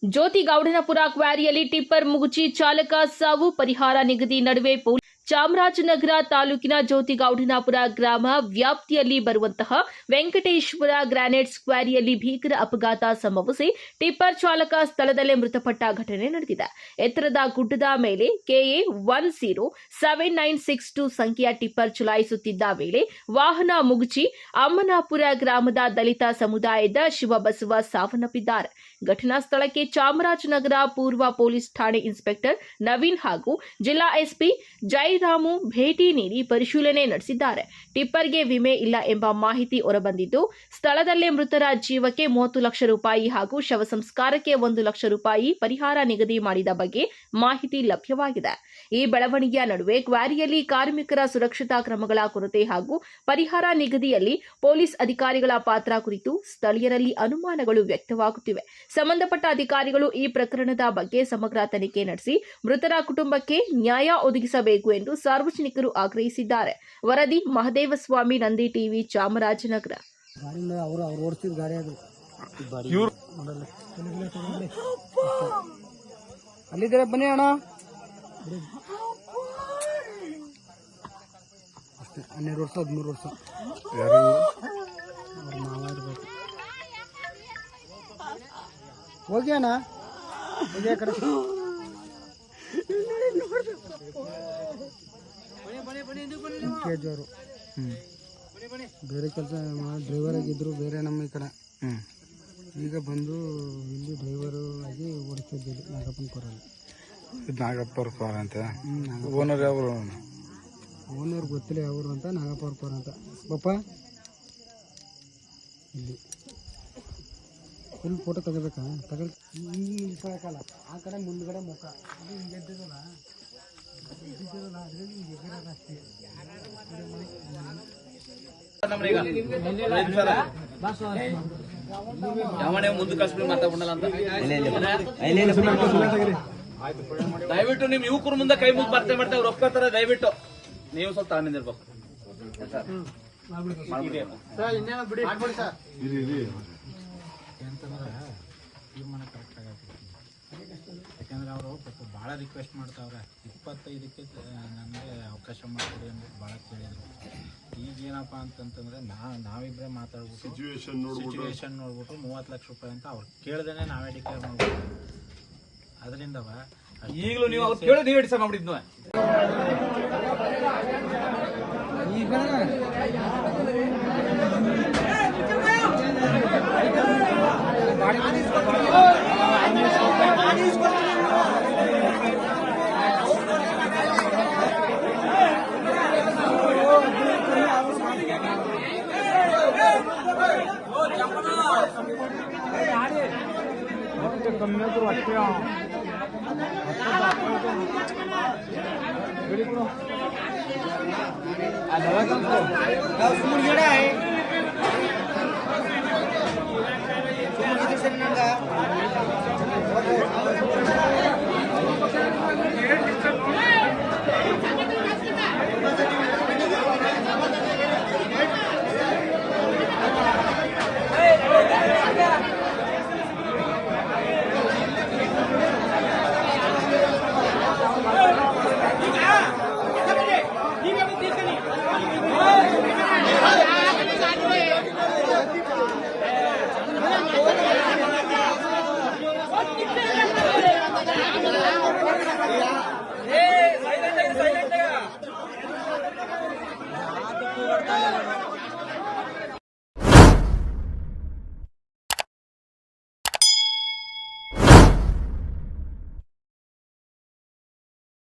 ಜ್ಯೋತಿ ಗೌಡನಪುರ ಕ್ವಾರಿಯಲ್ಲಿ tipper ಮುಗುಚಿ ಚಾಲಕ ಸಾವು ಪರಿಹಾರ ನಿಗದಿ ನಡುವೆ ಚಾಮರಾಜನಗರ ತಾಲೂಕಿನ ಜ್ಯೋತಿಗೌಡನಪುರ ಗ್ರಾಮ ವ್ಯಾಪ್ತಿಯಲ್ಲಿ ಬರುವಂತಹ ವೆಂಕಟೇಶ್ವರ ಗ್ರಾನೈಟ್ಸ್ ಕ್ವಾರಿಯಲ್ಲಿ ಭೀಕರ ಅಪಘಾತ ಸಂಭವಿಸಿ ಟಿಪ್ಪರ್ ಚಾಲಕ ಸ್ಥಳದಲ್ಲೇ ಮೃತಪಟ್ಟ ಘಟನೆ ನಡೆದಿದೆ. ಎತ್ತರದ ಗುಡ್ಡದ ಮೇಲೆ ಕೆಎ 107962 ಸಂಖ್ಯೆಯ ಟಿಪ್ಪರ್ ಚಲಾಯಿಸುತ್ತಿದ್ದ ವೇಳೆ ವಾಹನ ಮುಗುಚಿ ಅಮ್ಮನಾಪುರ ಗ್ರಾಮದ ದಲಿತ ಸಮುದಾಯದ ಶಿವಬಸವ ಸಾವನ್ನಪ್ಪಿದ್ದಾರೆ. ಘಟನಾ ಸ್ಥಳಕ್ಕೆ ಚಾಮರಾಜನಗರ ಪೂರ್ವ ಪೊಲೀಸ್ ಠಾಣೆ ಇನ್ಸ್ಪೆಕ್ಟರ್ ನವೀನ್ ಹಾಗೂ ಜಿಲ್ಲಾ ಎಸ್ಪಿ ಜೈರಾಮು ಭೇಟಿ ನೀಡಿ ಪರಿಶೀಲನೆ ನಡೆಸಿದ್ದಾರೆ. ಟಿಪ್ಪರ್ಗೆ ವಿಮೆ ಇಲ್ಲ ಎಂಬ ಮಾಹಿತಿ ಹೊರಬಂದಿದ್ದು, ಸ್ಥಳದಲ್ಲೇ ಮೃತರ ಜೀವಕ್ಕೆ 30 ಲಕ್ಷ ರೂಪಾಯಿ ಹಾಗೂ ಶವ ಸಂಸ್ಕಾರಕ್ಕೆ 1 ಲಕ್ಷ ರೂಪಾಯಿ ಪರಿಹಾರ ನಿಗದಿ ಮಾಡಿದ ಬಗ್ಗೆ ಮಾಹಿತಿ ಲಭ್ಯವಾಗಿದೆ. ಈ ಬೆಳವಣಿಗೆಯ ನಡುವೆ ಕ್ವಾರಿಯಲ್ಲಿ ಕಾರ್ಮಿಕರ ಸುರಕ್ಷತಾ ಕ್ರಮಗಳ ಕೊರತೆ ಹಾಗೂ ಪರಿಹಾರ ನಿಗದಿಯಲ್ಲಿ ಪೊಲೀಸ್ ಅಧಿಕಾರಿಗಳ ಪಾತ್ರ ಕುರಿತು ಸ್ಥಳೀಯರಲ್ಲಿ ಅನುಮಾನಗಳು ವ್ಯಕ್ತವಾಗುತ್ತಿವೆ. ಸಂಬಂಧಪಟ್ಟ ಅಧಿಕಾರಿಗಳು ಈ ಪ್ರಕರಣದ ಬಗ್ಗೆ ಸಮಗ್ರ ತನಿಖೆ ನಡೆಸಿ ಮೃತರ ಕುಟುಂಬಕ್ಕೆ ನ್ಯಾಯ ಒದಗಿಸಬೇಕು ಎಂದು ಸಾರ್ವಜನಿಕರು ಆಗ್ರಹಿಸಿದ್ದಾರೆ. ವರದಿ ಮಹದೇವಸ್ವಾಮಿ, ನಂದಿ ಟಿವಿ, ಚಾಮರಾಜನಗರ. ಅಲ್ಲಿದ್ರೆ ಬನ್ನಿ ಅಣ್ಣ. 12 ವರ್ಷ 13 ವರ್ಷ ಮಾವ ಇರ್ಬೇಕು. ಹೋಗಿ ಅಣ್ಣ, ಹೋಗಿ ಆ ಕಡೆ. ಅವರು ಬೇರೆ ಕೆಲಸ ಡ್ರೈವರ್ ಆಗಿದ್ರು, ಬೇರೆ ನಮ್ಮ ಈ ಕಡೆ. ಈಗ ಬಂದು ಇಲ್ಲಿ ಡ್ರೈವರು ಆಗಿ ಓಡಿಸ್ತಿದ್ದೀವಿ ನಾಗಪ್ಪರ ಕೋರ ಅಂತ. ಓನರ್ ಅವರು ಓನರ್ ಗೊತ್ತಿಲ್ಲ ಅವರು ಅಂತ. ನಾಗಪ್ಪರ ಕೋರ ಅಂತ. ಪಪ್ಪ ಇಲ್ಲಿ ಫುಲ್ ಫೋಟೋ ತೆಗಿಬೇಕಾ? ನಿಲ್ಕೊಳಕಲ್ಲ. ಆ ಕಡೆ ಮುಂದ್ಗಡೆ ಮುಖ ಅದು ಹಿಂಗೆ ಎದ್ದಿರಲ್ಲ ಅಷ್ಟೇ. ದಯವಿಟ್ಟು ನಿಮ್ ಯುವಕರು ಮುಂದೆ ಕೈ ಮುಗಿ ಬರ್ತೇ ಮಾಡ್ತಾ ಅವ್ರು ಒಪ್ಕೋತಾರೆ. ದಯವಿಟ್ಟು ನೀವು ಸ್ವಲ್ಪ ತಾನಿರ್ಬೇಕು. ಯಾಕಂದ್ರೆ ಅವರು ಭಾಳ ರಿಕ್ವೆಸ್ಟ್ ಮಾಡ್ತಾವ್ರೆ. 25ಕ್ಕೆ ನನಗೆ ಅವಕಾಶ ಮಾಡಿಕೊಡಿ ಅಂದ್ಬಿಟ್ಟು ಭಾಳ ಕೇಳಿದ್ರು. ಈಗೇನಪ್ಪ ಅಂತಂತಂದ್ರೆ ನಾವಿಬ್ಬರೇ ಮಾತಾಡ್ಬಿಟ್ಟು ಸಿಚುವೇಶನ್ ನೋಡ್ಬಿಟ್ಟು 30 ಲಕ್ಷ ರೂಪಾಯಿ ಅಂತ ಅವ್ರು ಕೇಳ್ದೇನೆ ನಾವೇ ಡಿಕ್ಲೇರ್ ಮಾಡ್ಬಿಟ್ಟು ಅದರಿಂದವ ಈಗಲೂ ನೀವು ಅವ್ರು ಕೇಳಿ ನೀವು ಡಿಸೈಡ್ ಮಾಡಿದ್ನು. ಕಮ್ಮಿ ಆದ್ರೂ ಅಷ್ಟೇ.